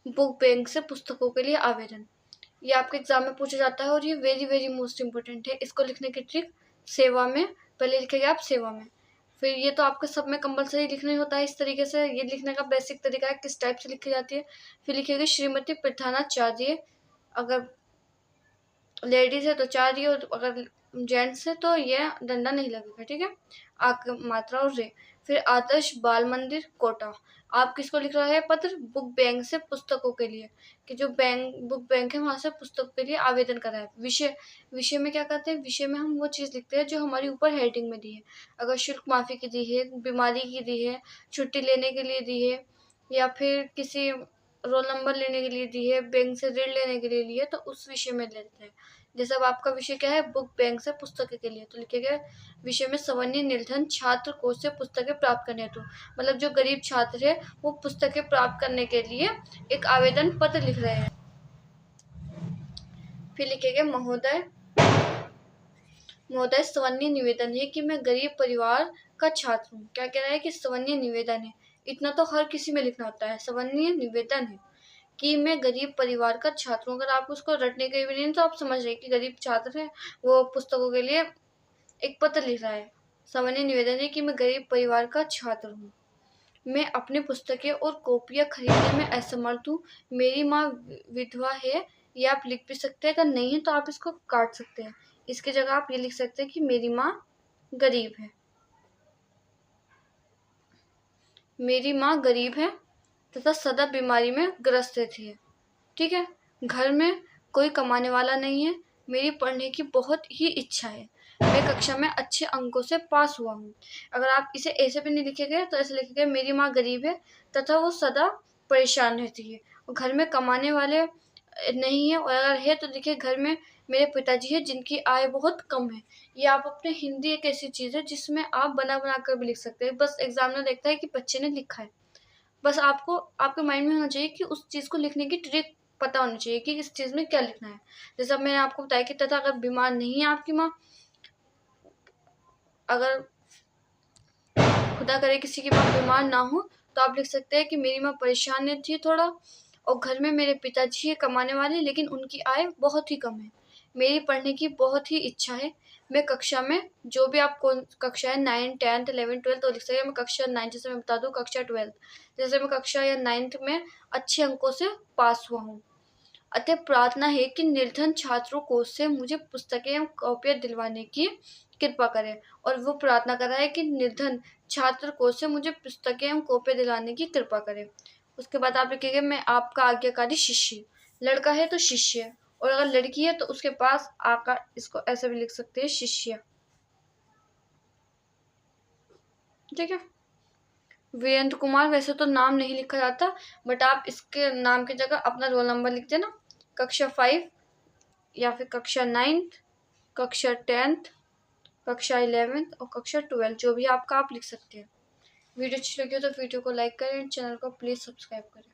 Book bank से पुस्तकों के लिए आवेदन। ये आपके एग्जाम में पूछा जाता है और ये वेरी वेरी मोस्ट इंपॉर्टेंट है। इसको लिखने की ट्रिक, सेवा में पहले लिखेंगे आप सेवा में, फिर ये तो आपके सब में कंपलसरी लिखना ही होता है। इस तरीके से ये लिखने का बेसिक तरीका है किस टाइप से लिखी जाती है। फिर लिखेंगे श्रीमती प्रधानाचार्य, अगर लेडीज है तो चार्य, और अगर जेंट्स है तो ये डंडा नहीं लगेगा, ठीक है। आक मात्रा और रे। फिर आदर्श बाल मंदिर कोटा, आप किसको लिख रहा है पत्र? बुक बैंक से पुस्तकों के लिए, कि जो बुक बैंक है वहां से पुस्तक के लिए आवेदन करा है। विषय, विषय में क्या करते हैं? विषय में हम वो चीज लिखते हैं जो हमारी ऊपर हेडिंग में दी है। अगर शुल्क माफी की दी है, बीमारी की दी है, छुट्टी लेने के लिए दी है, या फिर किसी रोल नंबर लेने के लिए दी है, बैंक से ऋण लेने के लिए ली है, तो उस विषय में लेते हैं। जैसे अब आपका विषय क्या है? बुक बैंक से पुस्तकें के लिए, तो लिखेगा विषय में सवर्णीय निर्धन छात्र कोष से पुस्तकें प्राप्त करने हेतु, मतलब जो गरीब छात्र है वो पुस्तकें प्राप्त करने के लिए एक आवेदन पत्र लिख रहे हैं। फिर लिखेंगे महोदय, महोदय सवर्णीय निवेदन है कि मैं गरीब परिवार का छात्र हूँ। क्या कह रहा है? कि सवर्णीय निवेदन है, इतना तो हर किसी में लिखना होता है। सवर्णीय निवेदन है कि मैं गरीब परिवार का छात्र हूँ। अगर आप उसको रटने के भी नहीं तो आप समझ रहे कि गरीब छात्र है, वो पुस्तकों के लिए एक पत्र लिख रहा है। सवर्णीय निवेदन है कि मैं गरीब परिवार का छात्र हूँ, मैं अपनी पुस्तकें और कॉपियाँ खरीदने में असमर्थ हूँ, मेरी माँ विधवा है। ये आप लिख भी सकते हैं, अगर नहीं है तो आप इसको काट सकते हैं। इसकी जगह आप ये लिख सकते हैं कि मेरी माँ गरीब है, मेरी माँ गरीब है तथा सदा बीमारी में ग्रस्त रहती है, ठीक है। घर में कोई कमाने वाला नहीं है, मेरी पढ़ने की बहुत ही इच्छा है, मैं कक्षा में अच्छे अंकों से पास हुआ हूँ। अगर आप इसे ऐसे भी नहीं लिखेंगे तो ऐसे लिखेंगे मेरी माँ गरीब है तथा वो सदा परेशान रहती है, और घर में कमाने वाले नहीं है, और अगर है तो देखिए घर में मेरे पिताजी है जिनकी आय बहुत कम है। ये आप अपने हिंदी एक ऐसी चीज़ है जिसमें आप बना बना कर भी लिख सकते हैं। बस एग्जामिनर देखता है कि बच्चे ने लिखा है, बस आपको आपके माइंड में होना चाहिए कि उस चीज़ को लिखने की ट्रिक पता होनी चाहिए कि इस चीज़ में क्या लिखना है। जैसे अब मैंने आपको बताया कि तथा अगर बीमार नहीं है आपकी माँ, अगर खुदा करे किसी की माँ बीमार ना हो तो आप लिख सकते हैं कि मेरी माँ परेशान रहती है थोड़ा, और घर में मेरे पिताजी है कमाने वाले लेकिन उनकी आय बहुत ही कम है, मेरी पढ़ने की बहुत ही इच्छा है, मैं कक्षा में जो भी आप कौन कक्षा है 9, 10, 11, 12 तो लिख सकते हैं मैं कक्षा 9, जैसे मैं बता दूँ कक्षा 12, जैसे मैं कक्षा या 9th में अच्छे अंकों से पास हुआ हूँ। अतः प्रार्थना है कि निर्धन छात्रों को से मुझे पुस्तकें एवं कॉपियाँ दिलवाने की कृपा करें, और वो प्रार्थना कर रहा है कि निर्धन छात्र को से मुझे पुस्तकें एवं कॉपियाँ दिलाने की कृपा करें। उसके बाद आप लिखेंगे मैं आपका आज्ञाकारी शिष्य, लड़का है तो शिष्य, और अगर लड़की है तो उसके पास आकर इसको ऐसे भी लिख सकते हैं शिष्य, ठीक है। वीरेंद्र कुमार, वैसे तो नाम नहीं लिखा जाता बट आप इसके नाम की जगह अपना रोल नंबर लिख देना, कक्षा 5 या फिर कक्षा 9th, कक्षा 10th, कक्षा 11th और कक्षा 12, जो भी आपका आप लिख सकते हैं। वीडियो अच्छी लगी हो तो वीडियो को लाइक करें, चैनल को प्लीज़ सब्सक्राइब करें।